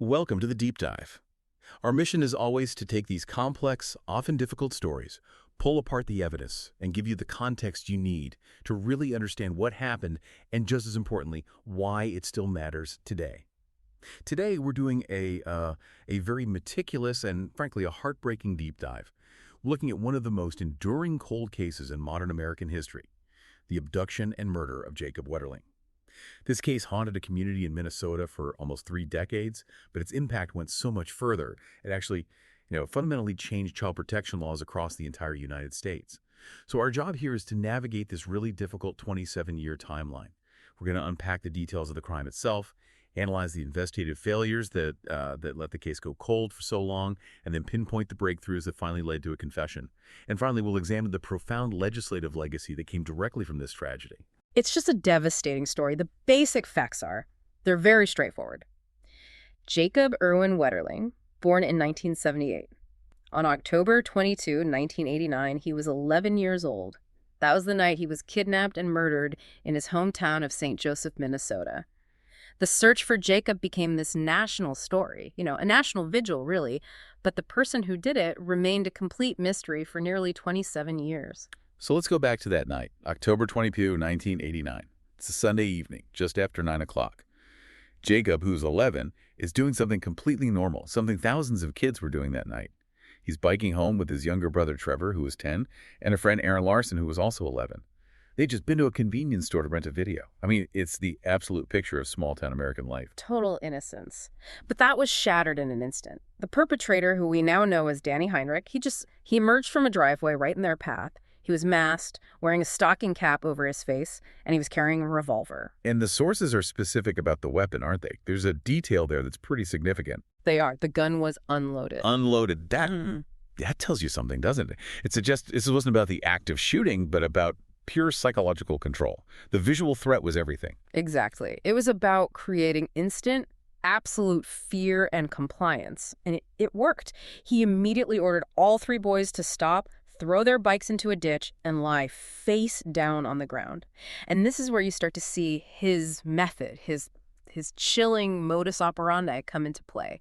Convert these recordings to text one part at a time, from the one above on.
Welcome to the Deep Dive. Our mission is always to take these complex, often difficult stories, pull apart the evidence, and give you the context you need to really understand what happened and, just as importantly, why it still matters today. Today, we're doing a very meticulous and, frankly, a heartbreaking deep dive, looking at one of the most enduring cold cases in modern American history, the abduction and murder of Jacob Wetterling. This case haunted a community in Minnesota for almost 3 decades, but its impact went so much further. It actually, fundamentally changed child protection laws across the entire United States. So our job here is to navigate this really difficult 27-year timeline. We're going to unpack the details of the crime itself, analyze the investigative failures that let the case go cold for so long, and then pinpoint the breakthroughs that finally led to a confession. And finally, we'll examine the profound legislative legacy that came directly from this tragedy. It's just a devastating story. The basic facts are, they're very straightforward. Jacob Irwin Wetterling, born in 1978. On October 22, 1989, he was 11 years old. That was the night he was kidnapped and murdered in his hometown of St. Joseph, Minnesota. The search for Jacob became this national story, a national vigil, really, but the person who did it remained a complete mystery for nearly 27 years. So let's go back to that night, October 22, 1989. It's a Sunday evening, just after 9 o'clock. Jacob, who's 11, is doing something completely normal, something thousands of kids were doing that night. He's biking home with his younger brother Trevor, who was 10, and a friend Aaron Larson, who was also 11. They'd just been to a convenience store to rent a video. I mean, it's the absolute picture of small-town American life. Total innocence. But that was shattered in an instant. The perpetrator, who we now know as Danny Heinrich, he emerged from a driveway right in their path. He was masked, wearing a stocking cap over his face, and he was carrying a revolver. And the sources are specific about the weapon, aren't they? There's a detail there that's pretty significant. They are. The gun was unloaded. Unloaded. That tells you something, doesn't it? It suggests this wasn't about the act of shooting, but about pure psychological control. The visual threat was everything. Exactly. It was about creating instant, absolute fear and compliance. And it worked. He immediately ordered all 3 boys to stop, throw their bikes into a ditch, and lie face down on the ground. And this is where you start to see his method, his chilling modus operandi come into play.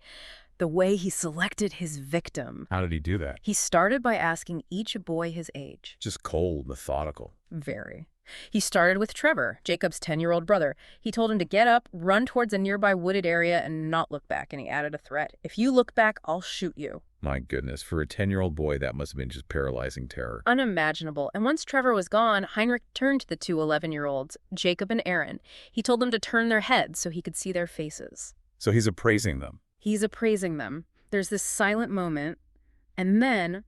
The way he selected his victim. How did he do that? He started by asking each boy his age. Just cold, methodical. Very. He started with Trevor, Jacob's 10-year-old brother. He told him to get up, run towards a nearby wooded area, and not look back. And he added a threat. If you look back, I'll shoot you. My goodness, for a 10-year-old boy, that must have been just paralyzing terror. Unimaginable. And once Trevor was gone, Heinrich turned to the 2 11-year-olds, Jacob and Aaron. He told them to turn their heads so he could see their faces. So he's appraising them. He's appraising them. There's this silent moment, and then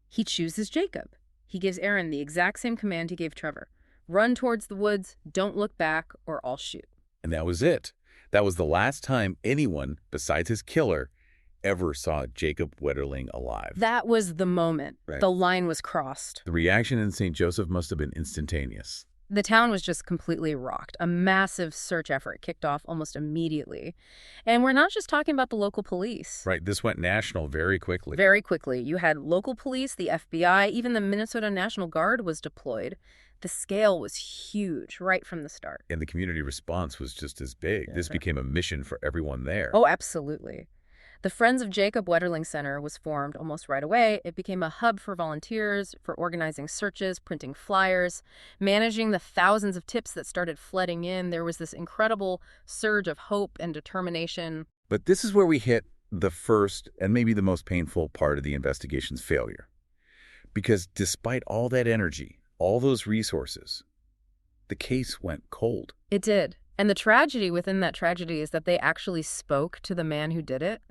he chooses Jacob. He gives Aaron the exact same command he gave Trevor. Run towards the woods, don't look back, or I'll shoot. And that was it. That was the last time anyone, besides his killer, ever saw Jacob Wetterling alive. That was the moment. Right. The line was crossed. The reaction in St. Joseph must have been instantaneous. The town was just completely rocked. A massive search effort kicked off almost immediately. And we're not just talking about the local police. Right, this went national very quickly. Very quickly. You had local police, the FBI, even the Minnesota National Guard was deployed. The scale was huge right from the start. And the community response was just as big. This became a mission for everyone there. Oh, absolutely. The Friends of Jacob Wetterling Center was formed almost right away. It became a hub for volunteers, for organizing searches, printing flyers, managing the thousands of tips that started flooding in. There was this incredible surge of hope and determination. But this is where we hit the first and maybe the most painful part of the investigation's failure. Because despite all that energy, all those resources, the case went cold. It did. And the tragedy within that tragedy is that they actually spoke to the man who did it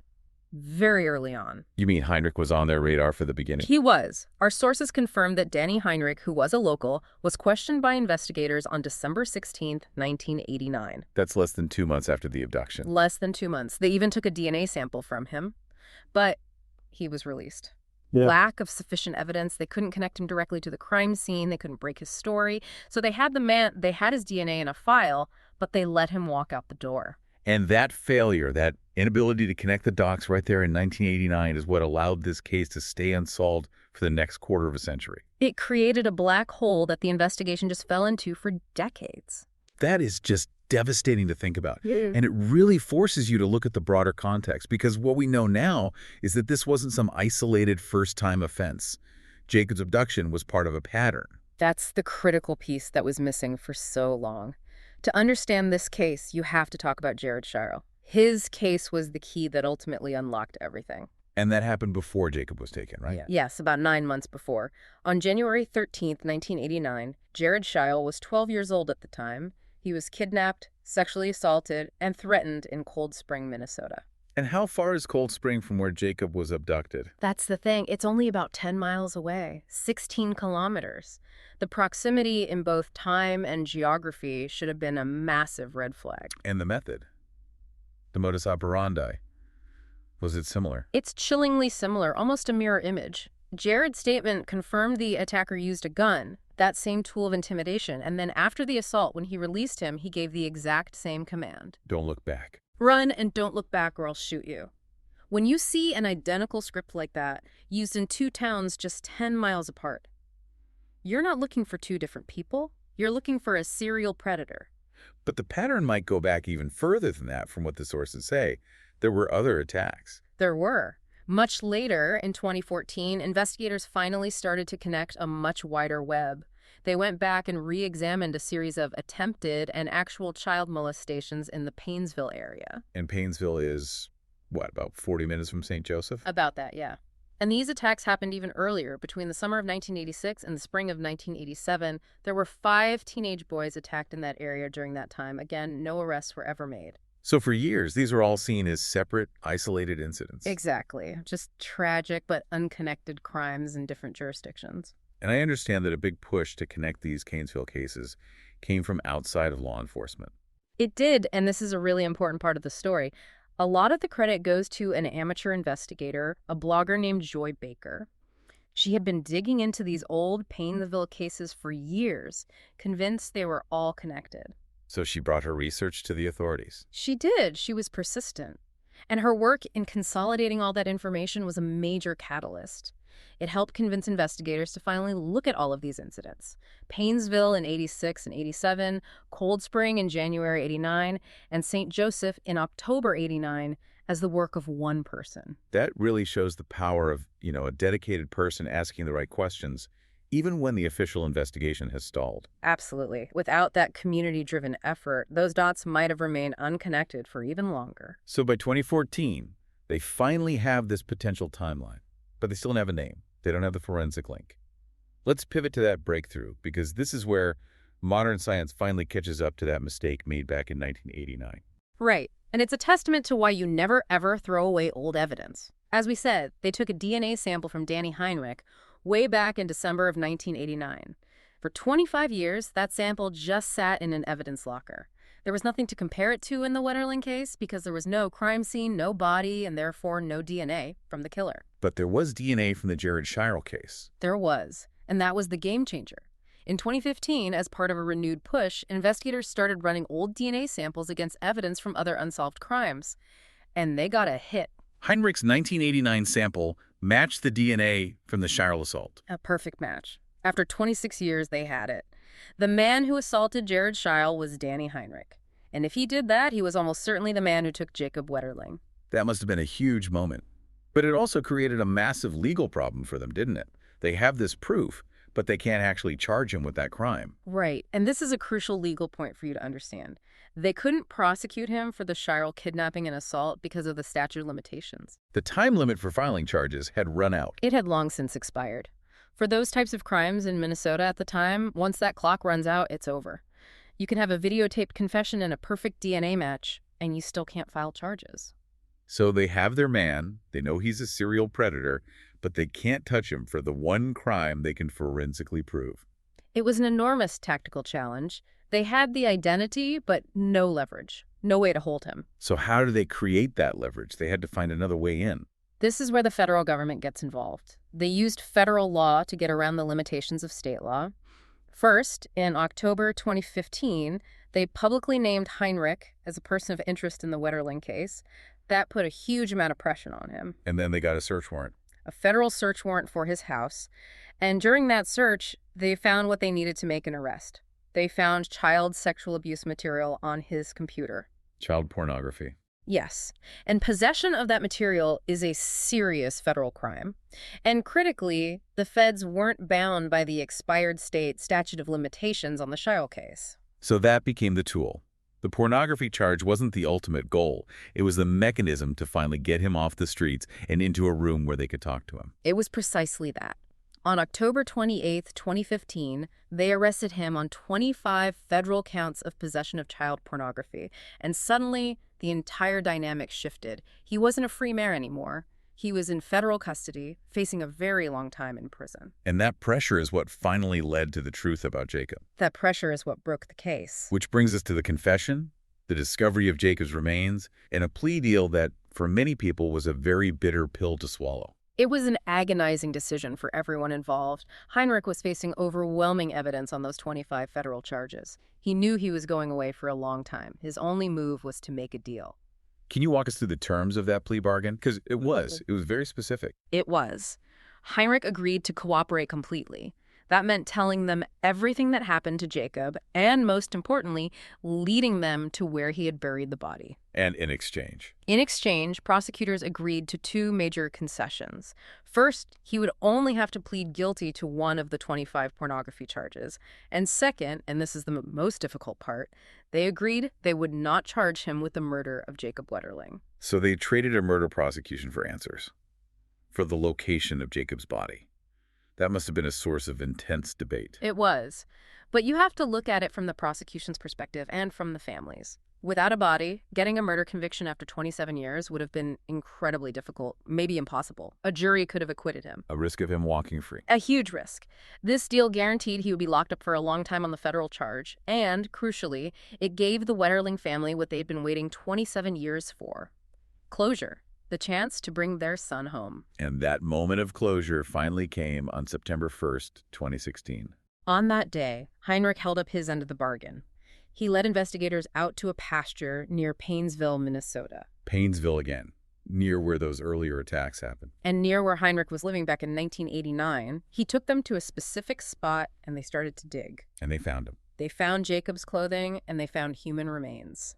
very early on. You mean Heinrich was on their radar for the beginning? He was. Our sources confirmed that Danny Heinrich, who was a local, was questioned by investigators on December 16th, 1989. That's less than 2 months after the abduction. Less than 2 months. They even took a DNA sample from him, but he was released. Yeah. Lack of sufficient evidence. They couldn't connect him directly to the crime scene. They couldn't break his story. So they had his DNA in a file, but they let him walk out the door. And that failure, that inability to connect the dots right there in 1989 is what allowed this case to stay unsolved for the next quarter of a century. It created a black hole that the investigation just fell into for decades. That is just devastating to think about. Yeah. And it really forces you to look at the broader context, because what we know now is that this wasn't some isolated first-time offense. Jacob's abduction was part of a pattern. That's the critical piece that was missing for so long. To understand this case, you have to talk about Jared Shirel. His case was the key that ultimately unlocked everything. And that happened before Jacob was taken, right? Yeah. Yes, about 9 months before. On January 13th, 1989, Jared Shirel was 12 years old at the time. He was kidnapped, sexually assaulted, and threatened in Cold Spring, Minnesota. And how far is Cold Spring from where Jacob was abducted? That's the thing. It's only about 10 miles away, 16 kilometers. The proximity in both time and geography should have been a massive red flag. And the method? The modus operandi? Was it similar? It's chillingly similar, almost a mirror image. Jared's statement confirmed the attacker used a gun, that same tool of intimidation, and then after the assault, when he released him, he gave the exact same command. Don't look back. Run and don't look back or I'll shoot you. When you see an identical script like that, used in two towns just 10 miles apart, you're not looking for two different people. You're looking for a serial predator. But the pattern might go back even further than that from what the sources say. There were other attacks. There were. Much later, in 2014, investigators finally started to connect a much wider web. They went back and re-examined a series of attempted and actual child molestations in the Paynesville area. And Paynesville is, what, about 40 minutes from St. Joseph? About that, yeah. And these attacks happened even earlier. Between the summer of 1986 and the spring of 1987, there were 5 teenage boys attacked in that area during that time. Again, no arrests were ever made. So for years, these were all seen as separate, isolated incidents. Exactly. Just tragic but unconnected crimes in different jurisdictions. And I understand that a big push to connect these Paynesville cases came from outside of law enforcement. It did, and this is a really important part of the story. A lot of the credit goes to an amateur investigator, a blogger named Joy Baker. She had been digging into these old Paynesville cases for years, convinced they were all connected. So she brought her research to the authorities. She did. She was persistent. And her work in consolidating all that information was a major catalyst. It helped convince investigators to finally look at all of these incidents. Paynesville in 86 and 87, Cold Spring in January 89, and St. Joseph in October 89 as the work of one person. That really shows the power of, a dedicated person asking the right questions, even when the official investigation has stalled. Absolutely. Without that community-driven effort, those dots might have remained unconnected for even longer. So by 2014, they finally have this potential timeline, but they still don't have a name. They don't have the forensic link. Let's pivot to that breakthrough, because this is where modern science finally catches up to that mistake made back in 1989. Right. And it's a testament to why you never, ever throw away old evidence. As we said, they took a DNA sample from Danny Heinrich way back in December of 1989. For 25 years, that sample just sat in an evidence locker. There was nothing to compare it to in the Wetterling case because there was no crime scene, no body, and therefore no DNA from the killer. But there was DNA from the Jared Shirel case. There was, and that was the game changer. In 2015, as part of a renewed push, investigators started running old DNA samples against evidence from other unsolved crimes. And they got a hit. Heinrich's 1989 sample matched the DNA from the Shirel assault. A perfect match. After 26 years, they had it. The man who assaulted Jared Shirel was Danny Heinrich. And if he did that, he was almost certainly the man who took Jacob Wetterling. That must have been a huge moment. But it also created a massive legal problem for them, didn't it? They have this proof, but they can't actually charge him with that crime. Right. And this is a crucial legal point for you to understand. They couldn't prosecute him for the Shirel kidnapping and assault because of the statute of limitations. The time limit for filing charges had run out. It had long since expired. For those types of crimes in Minnesota at the time, once that clock runs out, it's over. You can have a videotaped confession and a perfect DNA match, and you still can't file charges. So they have their man, they know he's a serial predator, but they can't touch him for the one crime they can forensically prove. It was an enormous tactical challenge. They had the identity, but no leverage. No way to hold him. So how do they create that leverage? They had to find another way in. This is where the federal government gets involved. They used federal law to get around the limitations of state law. First, in October 2015, they publicly named Heinrich as a person of interest in the Wetterling case. That put a huge amount of pressure on him. And then they got a search warrant. A federal search warrant for his house. And during that search, they found what they needed to make an arrest. They found child sexual abuse material on his computer. Child pornography. Yes, and possession of that material is a serious federal crime. And critically, the feds weren't bound by the expired state statute of limitations on the Shiles case. So that became the tool. The pornography charge wasn't the ultimate goal. It was the mechanism to finally get him off the streets and into a room where they could talk to him. It was precisely that. On October 28, 2015, they arrested him on 25 federal counts of possession of child pornography, and suddenly the entire dynamic shifted. He wasn't a free man anymore. He was in federal custody, facing a very long time in prison. And that pressure is what finally led to the truth about Jacob. That pressure is what broke the case. Which brings us to the confession, the discovery of Jacob's remains, and a plea deal that, for many people, was a very bitter pill to swallow. It was an agonizing decision for everyone involved. Heinrich was facing overwhelming evidence on those 25 federal charges. He knew he was going away for a long time. His only move was to make a deal. Can you walk us through the terms of that plea bargain? Because it was very specific. It was. Heinrich agreed to cooperate completely. That meant telling them everything that happened to Jacob and, most importantly, leading them to where he had buried the body. And in exchange? In exchange, prosecutors agreed to two major concessions. First, he would only have to plead guilty to one of the 25 pornography charges. And second, and this is the most difficult part, they agreed they would not charge him with the murder of Jacob Wetterling. So they traded a murder prosecution for answers, for the location of Jacob's body. That must have been a source of intense debate. It was. But you have to look at it from the prosecution's perspective and from the family's. Without a body, getting a murder conviction after 27 years would have been incredibly difficult, maybe impossible. A jury could have acquitted him. A risk of him walking free. A huge risk. This deal guaranteed he would be locked up for a long time on the federal charge, and, crucially, it gave the Wetterling family what they'd been waiting 27 years for. Closure. The chance to bring their son home. And that moment of closure finally came on September 1st, 2016. On that day, Heinrich held up his end of the bargain. He led investigators out to a pasture near Paynesville, Minnesota. Paynesville again, near where those earlier attacks happened. And near where Heinrich was living back in 1989. He took them to a specific spot and they started to dig. And they found him. They found Jacob's clothing and they found human remains.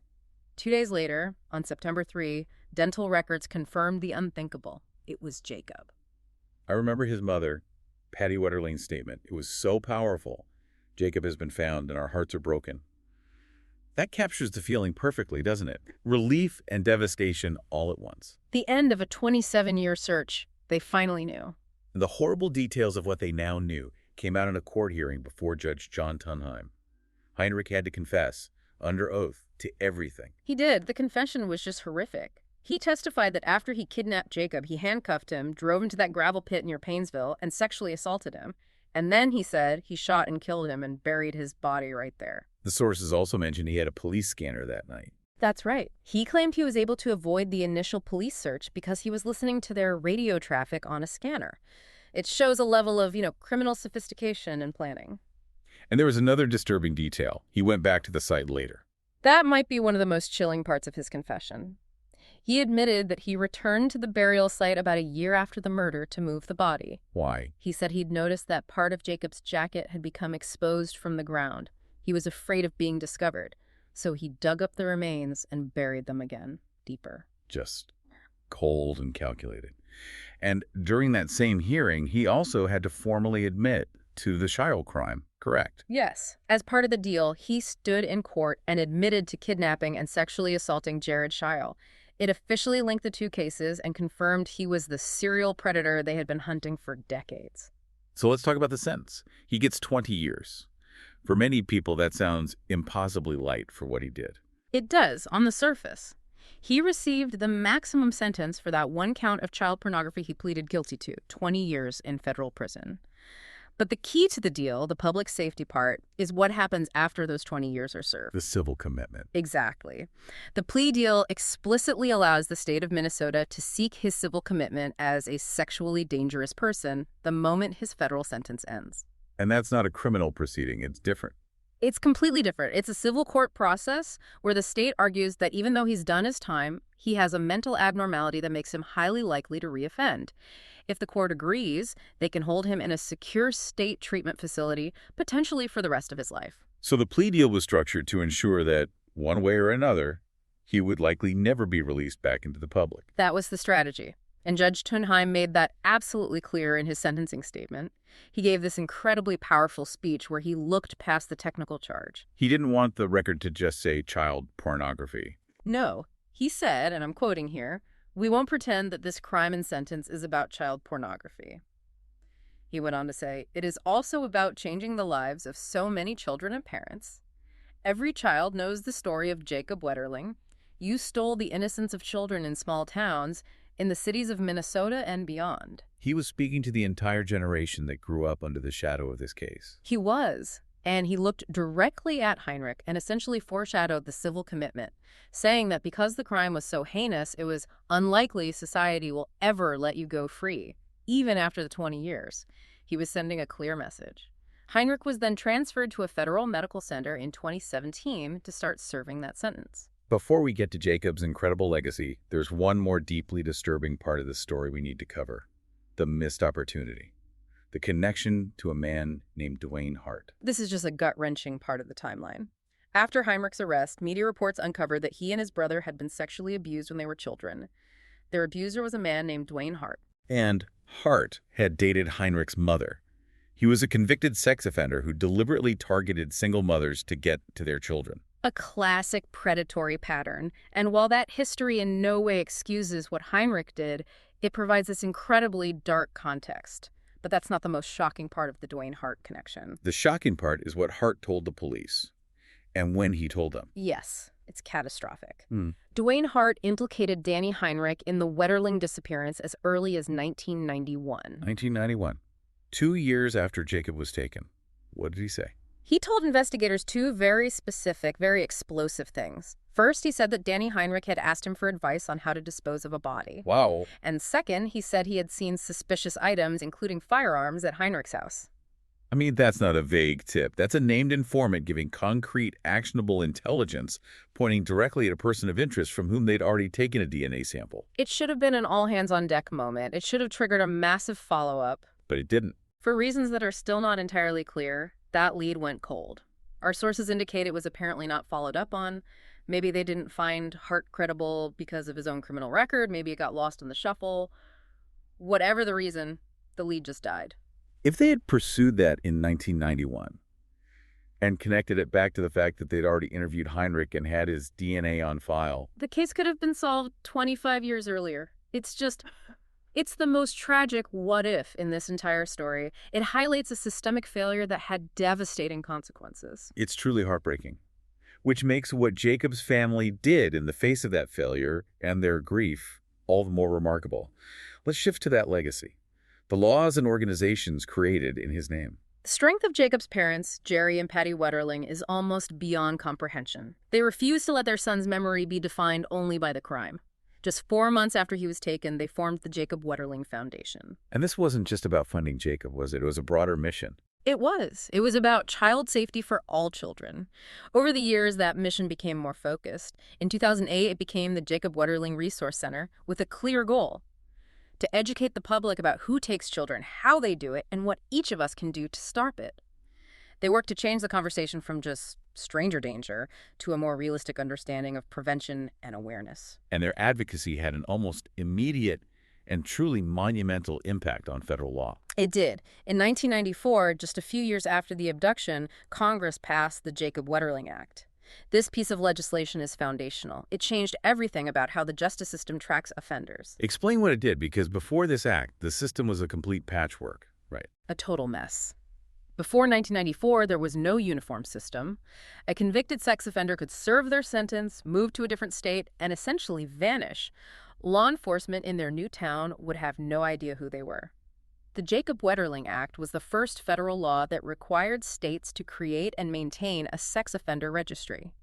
2 days later, on September 3, dental records confirmed the unthinkable. It was Jacob. I remember his mother, Patty Wetterling's statement. It was so powerful. Jacob has been found and our hearts are broken. That captures the feeling perfectly, doesn't it? Relief and devastation all at once. The end of a 27-year search. They finally knew. And the horrible details of what they now knew came out in a court hearing before Judge John Tunheim. Heinrich had to confess, under oath, to everything. He did. The confession was just horrific. He testified that after he kidnapped Jacob, he handcuffed him, drove him to that gravel pit near Paynesville, and sexually assaulted him. And then, he said, he shot and killed him and buried his body right there. The sources also mentioned he had a police scanner that night. That's right. He claimed he was able to avoid the initial police search because he was listening to their radio traffic on a scanner. It shows a level of, criminal sophistication and planning. And there was another disturbing detail. He went back to the site later. That might be one of the most chilling parts of his confession. He admitted that he returned to the burial site about a year after the murder to move the body. Why? He said he'd noticed that part of Jacob's jacket had become exposed from the ground. He was afraid of being discovered, so he dug up the remains and buried them again, deeper. Just cold and calculated. And during that same hearing, he also had to formally admit to the Shiles crime, correct? Yes. As part of the deal, he stood in court and admitted to kidnapping and sexually assaulting Jared Shiles. It officially linked the two cases and confirmed he was the serial predator they had been hunting for decades. So let's talk about the sentence. He gets 20 years. For many people, that sounds impossibly light for what he did. It does, on the surface. He received the maximum sentence for that one count of child pornography he pleaded guilty to, 20 years in federal prison. But the key to the deal, the public safety part, is what happens after those 20 years are served. The civil commitment. Exactly. The plea deal explicitly allows the state of Minnesota to seek his civil commitment as a sexually dangerous person the moment his federal sentence ends. And that's not a criminal proceeding. It's different. It's completely different. It's a civil court process where the state argues that even though he's done his time, he has a mental abnormality that makes him highly likely to reoffend. If the court agrees, they can hold him in a secure state treatment facility, potentially for the rest of his life. So the plea deal was structured to ensure that, one way or another, he would likely never be released back into the public. That was the strategy. And Judge Thunheim made that absolutely clear in his sentencing statement. He gave this incredibly powerful speech where he looked past the technical charge. He didn't want the record to just say child pornography. No, he said, and I'm quoting here, "We won't pretend that this crime and sentence is about child pornography." He went on to say, "It is also about changing the lives of so many children and parents. Every child knows the story of Jacob Wetterling. You stole the innocence of children in small towns, in the cities of Minnesota and beyond." He was speaking to the entire generation that grew up under the shadow of this case. He was, and he looked directly at Heinrich and essentially foreshadowed the civil commitment, saying that because the crime was so heinous, it was unlikely society will ever let you go free, even after the 20 years. He was sending a clear message. Heinrich was then transferred to a federal medical center in 2017 to start serving that sentence. Before we get to Jacob's incredible legacy, there's one more deeply disturbing part of the story we need to cover: the missed opportunity. The connection to a man named Dwayne Hart. This is just a gut-wrenching part of the timeline. After Heinrich's arrest, media reports uncovered that he and his brother had been sexually abused when they were children. Their abuser was a man named Dwayne Hart. And Hart had dated Heinrich's mother. He was a convicted sex offender who deliberately targeted single mothers to get to their children. A classic predatory pattern. And while that history in no way excuses what Heinrich did, it provides this incredibly dark context. But that's not the most shocking part of the Dwayne Hart connection. The shocking part is what Hart told the police, and when he told them. Yes, it's catastrophic. Dwayne Hart implicated Danny Heinrich in the Wetterling disappearance as early as 1991. 1991. 2 years after Jacob was taken. What did he say? He told investigators two very specific, very explosive things. First, he said that Danny Heinrich had asked him for advice on how to dispose of a body. Wow. And second, he said he had seen suspicious items, including firearms, at Heinrich's house. I mean, that's not a vague tip. That's a named informant giving concrete, actionable intelligence, pointing directly at a person of interest from whom they'd already taken a DNA sample. It should have been an all-hands-on-deck moment. It should have triggered a massive follow-up. But it didn't. For reasons that are still not entirely clear, that lead went cold. Our sources indicate it was apparently not followed up on. Maybe they didn't find Hart credible because of his own criminal record. Maybe it got lost in the shuffle. Whatever the reason, the lead just died. If they had pursued that in 1991 and connected it back to the fact that they'd already interviewed Heinrich and had his DNA on file, the case could have been solved 25 years earlier. It's the most tragic what if in this entire story. It highlights a systemic failure that had devastating consequences. it's truly heartbreaking. Which makes what Jacob's family did in the face of that failure and their grief all the more remarkable. Let's shift to that legacy. The laws and organizations created in his name. The strength of Jacob's parents, Jerry and Patty Wetterling, is almost beyond comprehension. They refused to let their son's memory be defined only by the crime. Just 4 months after he was taken, they formed the Jacob Wetterling Foundation. And this wasn't just about funding Jacob, was it? It was a broader mission. It was. It was about child safety for all children. Over the years, that mission became more focused. In 2008, it became the Jacob Wetterling Resource Center with a clear goal: to educate the public about who takes children, how they do it, and what each of us can do to stop it. They worked to change the conversation from just stranger danger to a more realistic understanding of prevention and awareness. And their advocacy had an almost immediate and truly monumental impact on federal law. It did. In 1994, just a few years after the abduction, Congress passed the Jacob Wetterling Act. This piece of legislation is foundational. It changed everything about how the justice system tracks offenders. Explain what it did, because before this act, the system was a complete patchwork, right? A total mess. Before 1994, there was no uniform system. A convicted sex offender could serve their sentence, move to a different state, and essentially vanish. Law enforcement in their new town would have no idea who they were. The Jacob Wetterling Act was the first federal law that required states to create and maintain a sex offender registry.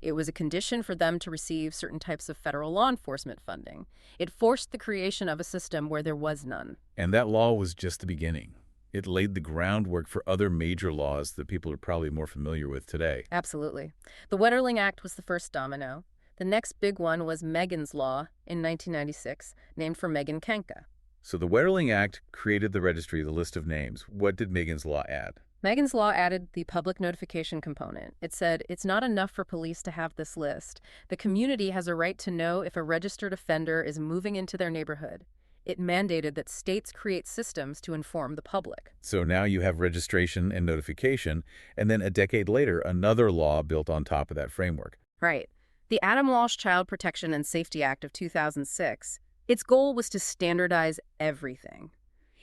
It was a condition for them to receive certain types of federal law enforcement funding. It forced the creation of a system where there was none. And that law was just the beginning. It laid the groundwork for other major laws that people are probably more familiar with today. Absolutely. The Wetterling Act was the first domino. The next big one was Megan's Law in 1996, named for Megan Kenka. So the Wetterling Act created the registry, the list of names. What did Megan's Law add? Megan's Law added the public notification component. It said it's not enough for police to have this list. The community has a right to know if a registered offender is moving into their neighborhood. It mandated that states create systems to inform the public. So now you have registration and notification, and then a decade later, another law built on top of that framework. Right. The Adam Walsh Child Protection and Safety Act of 2006, its goal was to standardize everything.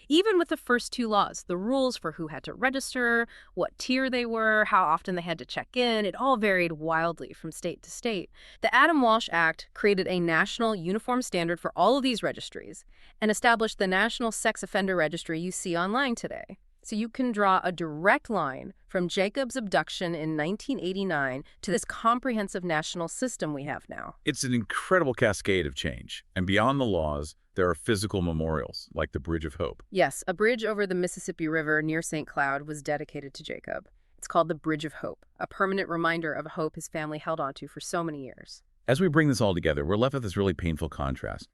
Even with the first two laws, the rules for who had to register, what tier they were, how often they had to check in, it all varied wildly from state to state. The Adam Walsh Act created a national uniform standard for all of these registries and established the National Sex Offender Registry you see online today. So you can draw a direct line from Jacob's abduction in 1989 to this comprehensive national system we have now. It's an incredible cascade of change. And beyond the laws, there are physical memorials, like the Bridge of Hope. Yes, a bridge over the Mississippi River near St. Cloud was dedicated to Jacob. It's called the Bridge of Hope, a permanent reminder of a hope his family held onto for so many years. As we bring this all together, we're left with this really painful contrast.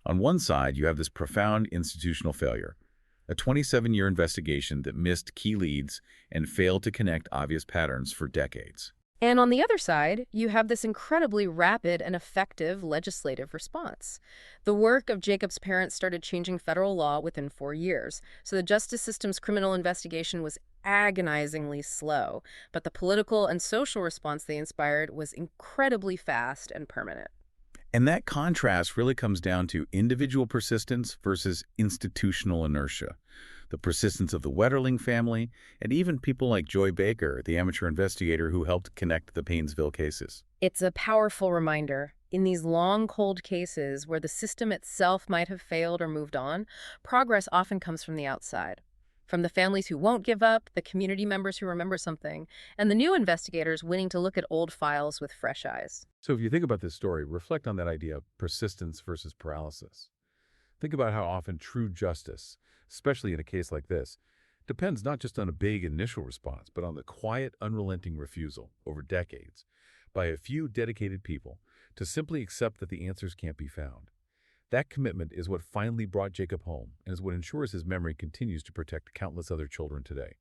On one side, you have this profound institutional failure, a 27-year investigation that missed key leads and failed to connect obvious patterns for decades. And on the other side, you have this incredibly rapid and effective legislative response. The work of Jacob's parents started changing federal law within 4 years, so the justice system's criminal investigation was agonizingly slow, but the political and social response they inspired was incredibly fast and permanent. And that contrast really comes down to individual persistence versus institutional inertia. The persistence of the Wetterling family, and even people like Joy Baker, the amateur investigator who helped connect the Paynesville cases. It's a powerful reminder. In these long, cold cases where the system itself might have failed or moved on, progress often comes from the outside. From the families who won't give up, the community members who remember something, and the new investigators willing to look at old files with fresh eyes. So if you think about this story, reflect on that idea of persistence versus paralysis. Think about how often true justice, especially in a case like this, depends not just on a big initial response, but on the quiet, unrelenting refusal over decades by a few dedicated people to simply accept that the answers can't be found. That commitment is what finally brought Jacob home and is what ensures his memory continues to protect countless other children today.